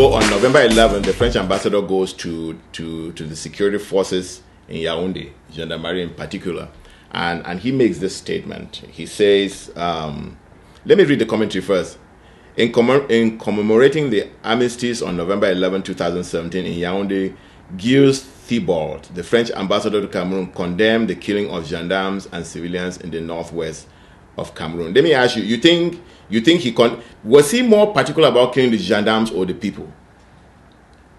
So on November 11th, the French ambassador goes to the security forces in Yaoundé, gendarmerie in particular, and he makes this statement. He says, let me read the commentary first. In commemorating the armistice on November 11, 2017 in Yaoundé, Gilles Thibault, the French ambassador to Cameroon, condemned the killing of gendarmes and civilians in the northwest of Cameroon. Let me ask you, you think was he more particular about killing the gendarmes or the people?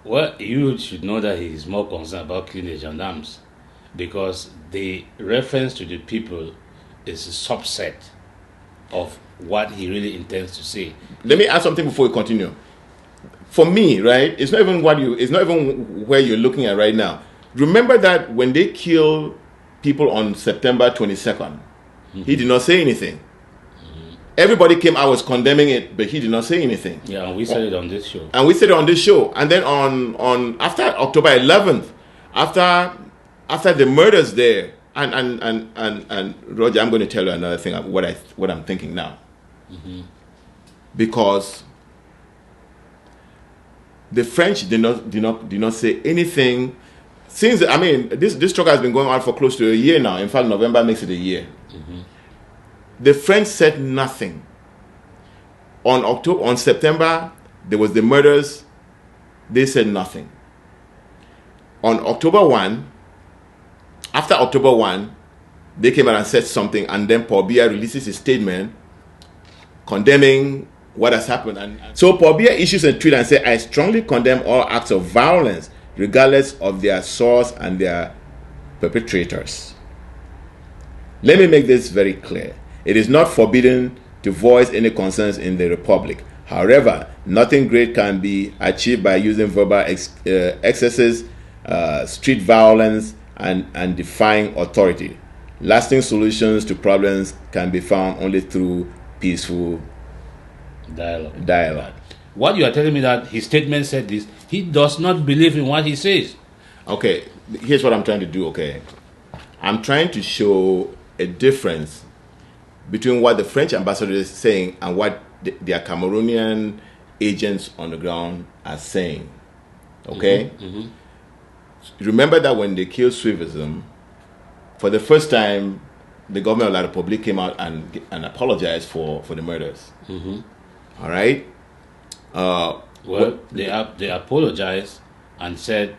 Well, you should know that he is more concerned about killing the gendarmes, because the reference to the people is a subset of what he really intends to say. Let me add something before we continue. For me, right, it's not even where you're looking at right now. Remember that when they killed people on September 22nd, he did not say anything. Everybody came out was condemning it, but he did not say anything. Yeah, and we said it on this show. And then on after October 11th, after the murders there, and Roger, I'm going to tell you another thing of what I'm thinking now. Because the French did not say anything since, I mean, this struggle has been going on for close to a year now. In fact, November makes it a year. The French said nothing. On September, there was the murders. They said nothing. On October 1, after October 1, they came out and said something, and then Paul Biya releases his statement condemning what has happened. And so Paul Biya issues a tweet and says, "I strongly condemn all acts of violence, regardless of their source and their perpetrators. Let me make this very clear. It is not forbidden to voice any concerns in the Republic. However, nothing great can be achieved by using verbal excesses, street violence, and defying authority. Lasting solutions to problems can be found only through peaceful dialogue." What you are telling me that his statement said this, he does not believe in what he says. Okay, here's what I'm trying to do, okay? I'm trying to show a difference between what the French ambassador is saying and what their Cameroonian agents on the ground are saying, okay? Remember that when they killed Suivism, for the first time, the government of La Republique came out and apologized for the murders. All right? They apologized and said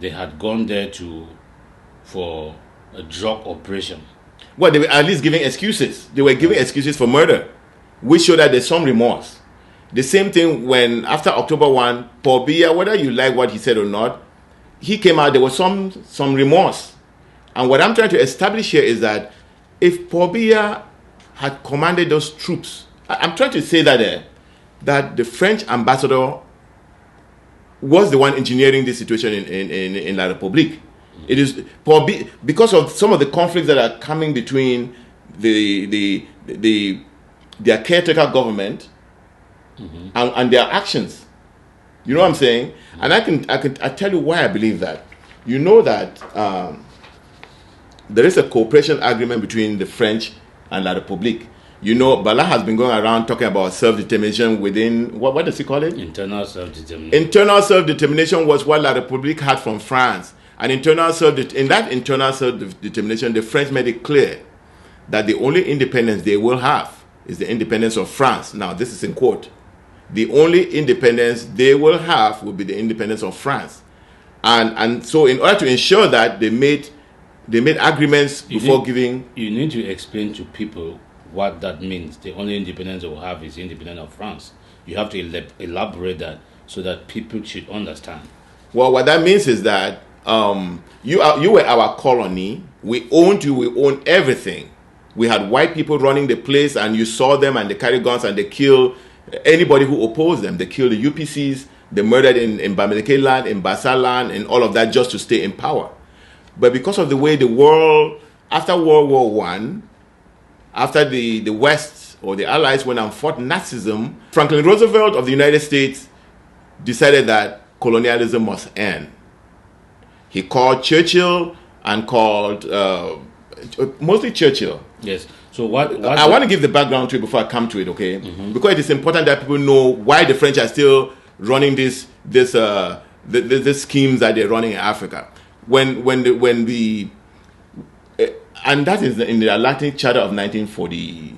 they had gone there for a drug operation. Well, they were at least giving excuses. They were giving excuses for murder, which showed that there's some remorse. The same thing when, after October 1, Paul Biya, whether you like what he said or not, he came out, there was some remorse. And what I'm trying to establish here is that if Paul Biya had commanded those troops, I'm trying to say that the French ambassador was the one engineering this situation in La Republique. It is Paul Biya, because of some of the conflicts that are coming between their caretaker government and their actions. You know what I'm saying? And I tell you why I believe that. You know that there is a cooperation agreement between the French and La Republique. You know, Bala has been going around talking about self-determination within, what does he call it? Internal self-determination. Internal self-determination was what La Republique had from France. And in that internal self-determination, the French made it clear that the only independence they will have is the independence of France. Now, this is in quote. The only independence they will have will be the independence of France. And so in order to ensure that, they made agreements before giving... You need to explain to people what that means. The only independence they will have is the independence of France. You have to elaborate that so that people should understand. Well, what that means is that you were our colony. We owned you. We owned everything. We had white people running the place, and you saw them, and they carry guns, and they kill anybody who opposed them. They killed the UPCs. They murdered in Bamileke land, in Bassa land, and all of that just to stay in power. But because of the way the world, after World War I, after the West or the Allies went and fought Nazism, Franklin Roosevelt of the United States decided that colonialism must end. He called Churchill and called, mostly Churchill. Yes. So what I want to give the background to it before I come to it, okay? Because it is important that people know why the French are still running this the schemes that they're running in Africa. And that is in the Atlantic Charter of 1940.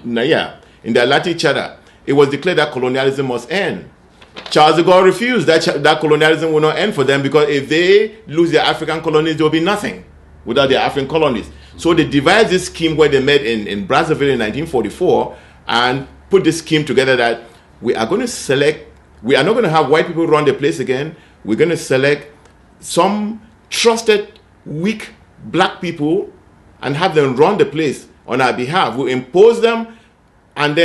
No, yeah, in the Atlantic Charter, it was declared that colonialism must end. Charles de Gaulle refused that colonialism will not end for them, because if they lose their African colonies, there will be nothing without their African colonies. So they devised this scheme where they met in Brazzaville in 1944 and put this scheme together that we are not going to have white people run the place again. We're going to select some trusted, weak black people and have them run the place on our behalf. We'll impose them, and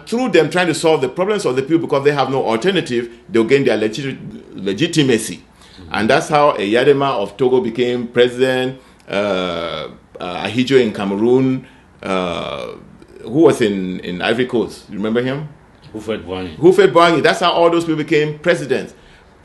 through them trying to solve the problems of the people, because they have no alternative, they'll gain their legitimacy. And that's how Eyadema of Togo became president. Ahidjo in Cameroon, who was in Ivory Coast, you remember him? Hufet Boigny. That's how all those people became presidents.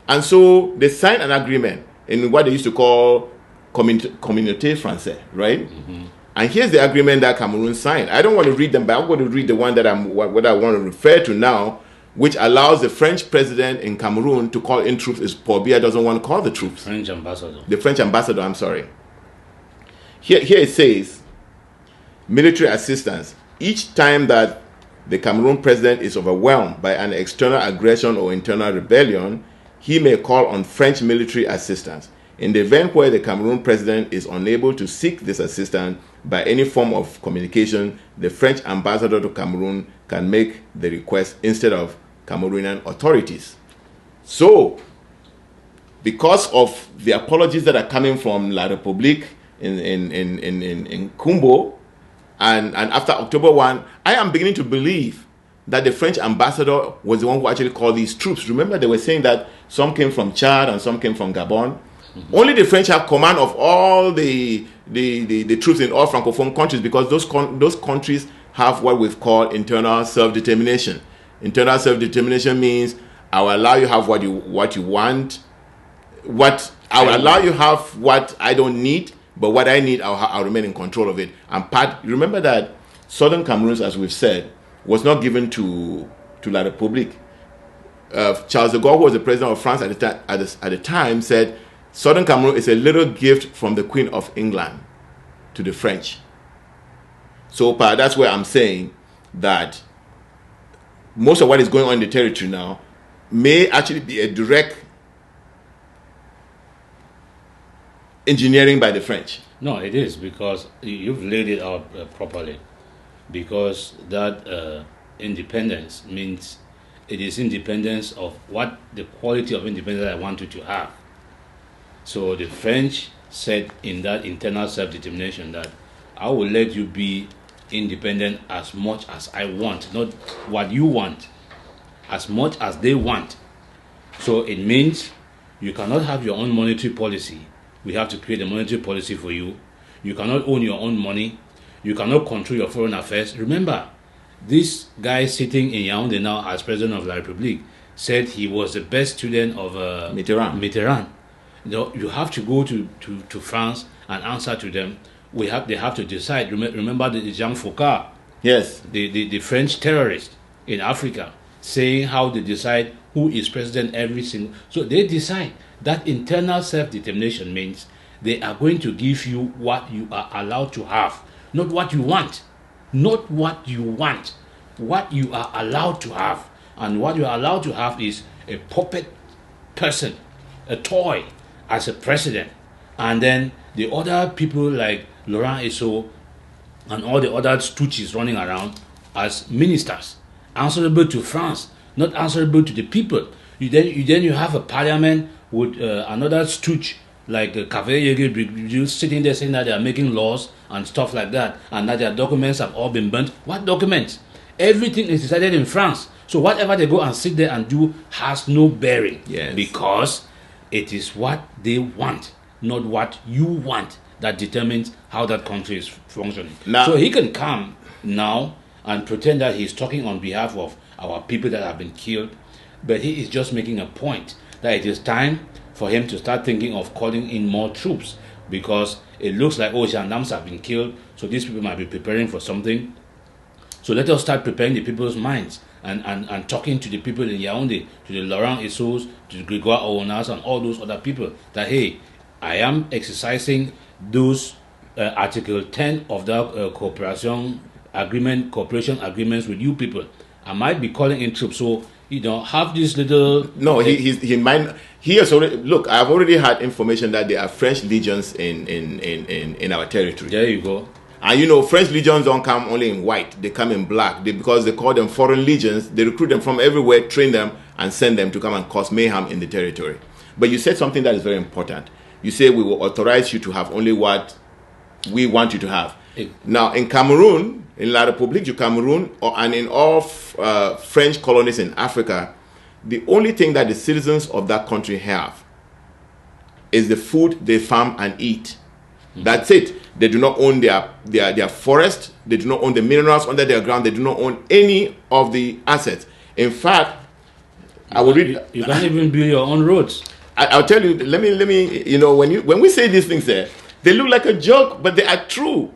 And so they signed an agreement in what they used to call Communauté Française, right? Mm-hmm. And here's the agreement that Cameroon signed. I don't want to read them, but I'm going to read the one that what I want to refer to now, which allows the French president in Cameroon to call in troops if Paul Biya doesn't want to call the troops. The French ambassador, I'm sorry. Here it says, military assistance. Each time that the Cameroon president is overwhelmed by an external aggression or internal rebellion, he may call on French military assistance. In the event where the Cameroon president is unable to seek this assistance by any form of communication, the French ambassador to Cameroon can make the request instead of Cameroonian authorities. So, because of the apologies that are coming from La République in Kumbo, and after October 1, I am beginning to believe that the French ambassador was the one who actually called these troops. Remember, they were saying that some came from Chad and some came from Gabon. Mm-hmm. Only the French have command of all the troops in all Francophone countries, because those countries have what we've called internal self-determination. Internal self-determination means I will allow you have what you want. I will allow you have what I don't need, but what I need, I'll remain in control of it. And remember that Southern Cameroon, as we've said, was not given to La République. Charles de Gaulle, who was the president of France at the time, said Southern Cameroon is a little gift from the Queen of England to the French. So that's where I'm saying that most of what is going on in the territory now may actually be a direct engineering by the French. No, it is, because you've laid it out properly. Because that independence means it is independence of what the quality of independence I want you to have. So the French said in that internal self-determination that I will let you be independent as much as I want, not what you want, as much as they want. So it means you cannot have your own monetary policy. We have to create a monetary policy for you. You cannot own your own money. You cannot control your foreign affairs. Remember, this guy sitting in Yaoundé now as president of La République said he was the best student of Mitterrand. You have to go to France and answer to them. They have to decide. Remember the Jean Foucault, yes, the French terrorist in Africa, saying how they decide who is president every single. So they decide. That internal self-determination means they are going to give you what you are allowed to have, not what you want. Not what you want, what you are allowed to have. And what you are allowed to have is a puppet person, a toy as a president. And then the other people like Laurent Esso and all the other stooges running around as ministers, answerable to France, not answerable to the people. You have a parliament with another stooge like Kaveh sitting there saying that they are making laws and stuff like that, and that their documents have all been burnt. What documents? Everything is decided in France. So whatever they go and sit there and do has no bearing. Yes. Because it is what they want, not what you want, that determines how that country is functioning. So he can come now and pretend that he's talking on behalf of our people that have been killed, but he is just making a point that it is time for him to start thinking of calling in more troops, because it looks like gendarmes have been killed, so these people might be preparing for something. So let us start preparing the people's minds and talking to the people in Yaoundé, to the Laurent Essos, to the Grégoire Owonas, and all those other people, that hey, I am exercising those Article 10 of the cooperation agreements with you people. I might be calling in troops, so have this little. No, he might. He has already look. I've already had information that there are French legions in our territory. There you go. And French legions don't come only in white; they come in black. Because they call them foreign legions, they recruit them from everywhere, train them, and send them to come and cause mayhem in the territory. But you said something that is very important. You say we will authorize you to have only what we want you to have. Now, in Cameroon, in La Republique du Cameroun, and in all French colonies in Africa, the only thing that the citizens of that country have is the food they farm and eat. Mm-hmm. That's it. They do not own their forest. They do not own the minerals under their ground. They do not own any of the assets. In fact, I will read. You can't even build your own roads. I'll tell you. Let me. When we say these things there, they look like a joke, but they are true.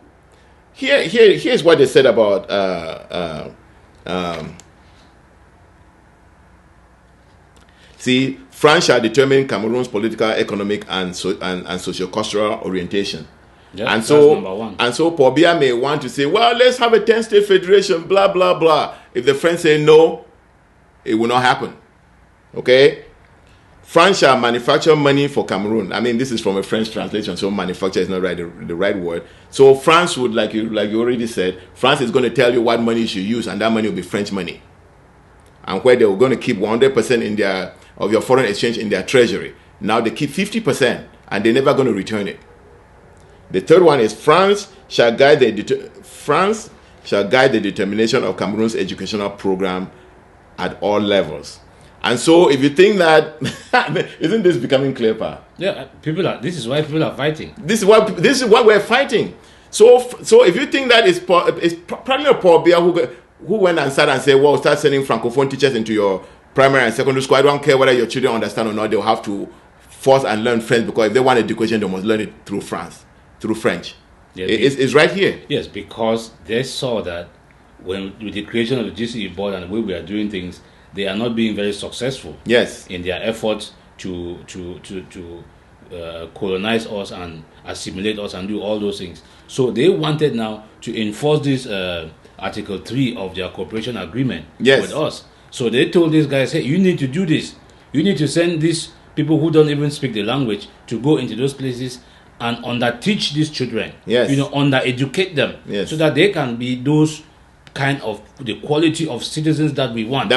Here's what they said about see, France shall determine Cameroon's political, economic, and socio-cultural orientation. Yeah, and that's number one. And so Paul Biya may want to say, well, let's have a 10-state federation, blah, blah, blah. If the French say no, it will not happen. Okay? France shall manufacture money for Cameroon. I mean, this is from a French translation, so manufacture is not the right word. So France would, like you already said, France is going to tell you what money you should use, and that money will be French money. And where they were going to keep 100% of your foreign exchange in their treasury. Now they keep 50%, and they're never going to return it. The third one is France shall guide the determination of Cameroon's educational program at all levels. And so, if you think that, isn't this becoming clear, Pa? Yeah, this is why people are fighting. This is what we're fighting. So if you think that it's probably a Paul Biya who went and sat and said, well, start sending francophone teachers into your primary and secondary school. I don't care whether your children understand or not. They'll have to force and learn French, because if they want education, they must learn it through French. Yeah, it's right here. Yes, because they saw that with the creation of the GCE board and the way we are doing things, they are not being very successful. Yes. In their efforts to colonize us and assimilate us and do all those things. So they wanted now to enforce this Article 3 of their cooperation agreement with us. So they told these guys, hey, you need to do this. You need to send these people who don't even speak the language to go into those places and under-teach these children. Yes. Under-educate them. Yes. So that they can be those kind of the quality of citizens that we want.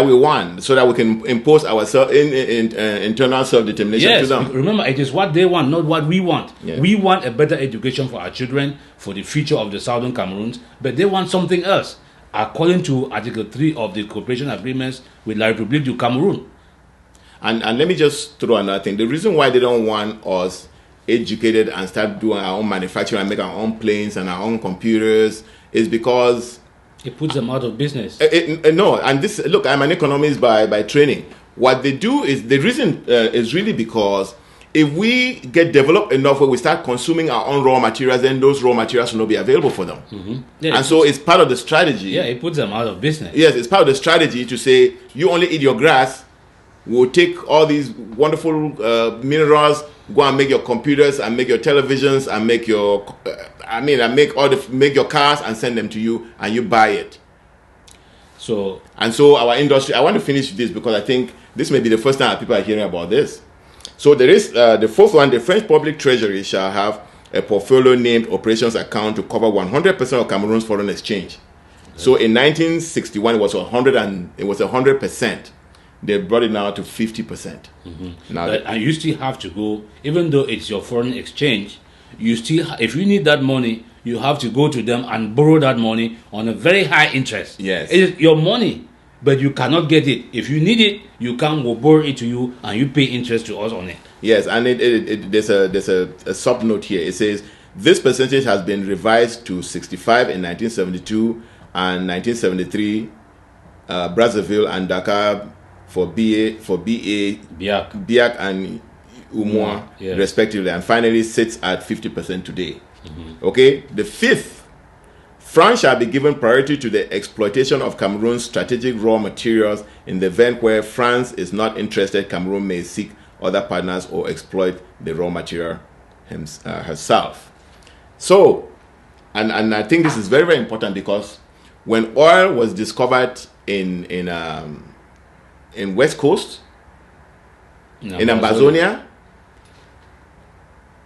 So that we can impose our internal self-determination to them. Remember, it is what they want, not what we want. Yes. We want a better education for our children, for the future of the Southern Cameroons, but they want something else, according to Article 3 of the cooperation agreements with La Republique du Cameroun. And let me just throw another thing. The reason why they don't want us educated and start doing our own manufacturing and make our own planes and our own computers is because it puts them out of business. No, and this, look, I'm an economist by training. What they do is, the reason is really because if we get developed enough where we start consuming our own raw materials, then those raw materials will not be available for them. Mm-hmm. Yeah, and so it's part of the strategy. Yeah, it puts them out of business. Yes, it's part of the strategy to say, you only eat your grass, we'll take all these wonderful minerals, go and make your computers and make your televisions and make your make your cars and send them to you, and you buy it. So our industry, I want to finish this because I think this may be the first time that people are hearing about this. So there is the fourth one: the French public treasury shall have a portfolio named operations account to cover 100% of Cameroon's foreign exchange. Okay. So in 1961 it was 100%. They brought it now to 50%. Mm-hmm. And you still have to go, even though it's your foreign exchange, you still, if you need that money, you have to go to them and borrow that money on a very high interest. Yes. It is your money, but you cannot get it. If you need it, you can go borrow it to you, and you pay interest to us on it. Yes, and there's a sub note here. It says this percentage has been revised to 65 in 1972 and 1973. Brazzaville and Dakar for Biak and Umwa, respectively, and finally sits at 50% today. Mm-hmm. Okay, the fifth France shall be given priority to the exploitation of Cameroon's strategic raw materials. In the event where France is not interested, Cameroon may seek other partners or exploit the raw material herself. So, and I think this is very, very important, because when oil was discovered in West Coast, in Ambazonia,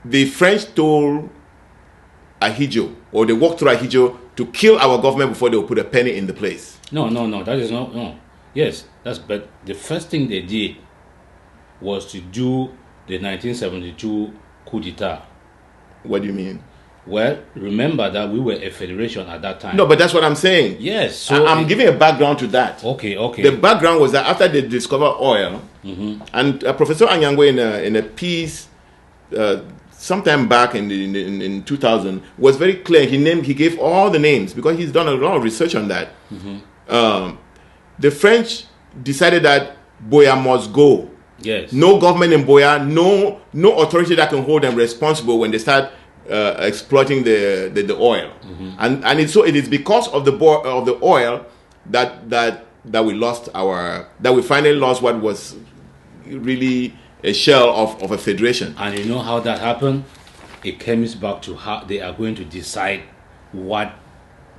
the French told Ahijo, or they walked through Ahijo, to kill our government before they would put a penny in the place. No, that is not, no. Yes, but the first thing they did was to do the 1972 coup d'etat. What do you mean? Well, remember that we were a federation at that time. No, but that's what I'm saying. Yes. So I'm giving a background to that. Okay. The background was that after they discovered oil, and Professor Anyangwe in a piece sometime back in 2000 was very clear. He gave all the names, because he's done a lot of research on that. The French decided that Boya must go. Yes. No government in Boya, no authority that can hold them responsible when they start exploiting the oil. And it is because of the oil that we finally lost what was really a shell of a federation. And you know how that happened? It comes back to how they are going to decide what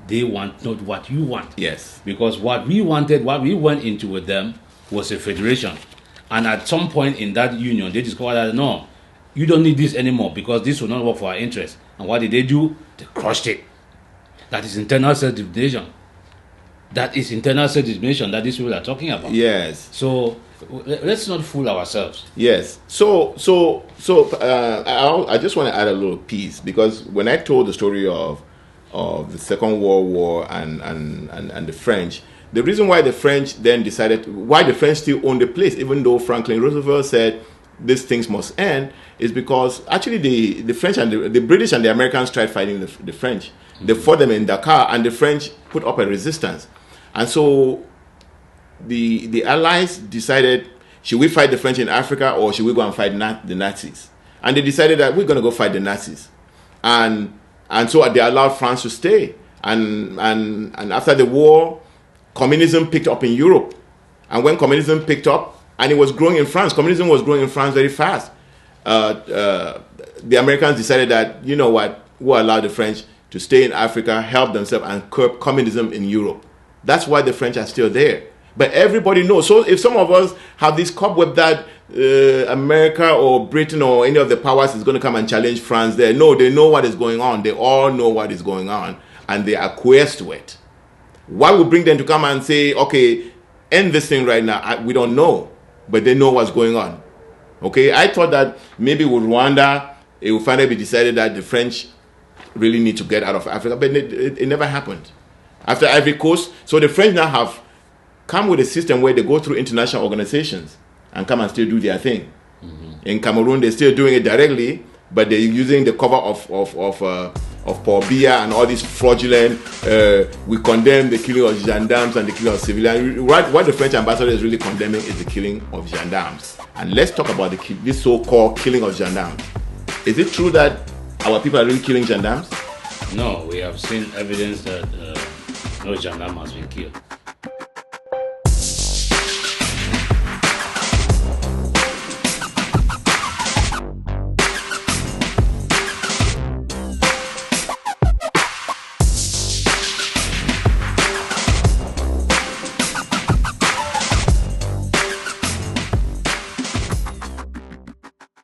they want, not what you want. Yes. Because what we wanted, what we went into with them, was a federation. And at some point in that union, they discovered that, no, you don't need this anymore, because this will not work for our interests. And what did they do? They crushed it. That is internal self-determination. That is internal self-determination that these people are talking about. Yes. So let's not fool ourselves. Yes. So I just want to add a little piece, because when I told the story of the Second World War and the French, the reason why the French then decided, why the French still own the place, even though Franklin Roosevelt said these things must end, is because actually the French and the British and the Americans tried fighting the French. They fought them in Dakar, and the French put up a resistance. And so the Allies decided, should we fight the French in Africa, or should we go and fight the Nazis? And they decided that we're going to go fight the Nazis. And so they allowed France to stay. And after the war, communism picked up in Europe. And when communism picked up, and it was growing in France, communism was growing in France very fast. The Americans decided that, you know what, we'll allow the French to stay in Africa, help themselves, and curb communism in Europe. That's why the French are still there. But everybody knows. So if some of us have this cobweb that America or Britain or any of the powers is going to come and challenge France there, no, they know what is going on. They all know what is going on, and they acquiesce to it. What would bring them to come and say, okay, end this thing right now? We don't know, but they know what's going on. Okay, I thought that maybe with Rwanda, it would finally be decided that the French really need to get out of Africa, but it never happened. After Ivory Coast, so the French now have come with a system where they go through international organizations and come and still do their thing. In Cameroon, they're still doing it directly, but they're using the cover of Paul Biya and all these fraudulent. We condemn the killing of gendarmes and the killing of civilians. What the French ambassador is really condemning is the killing of gendarmes. And let's talk about this so-called killing of gendarmes. Is it true that our people are really killing gendarmes? No, we have seen evidence that no gendarme has been killed.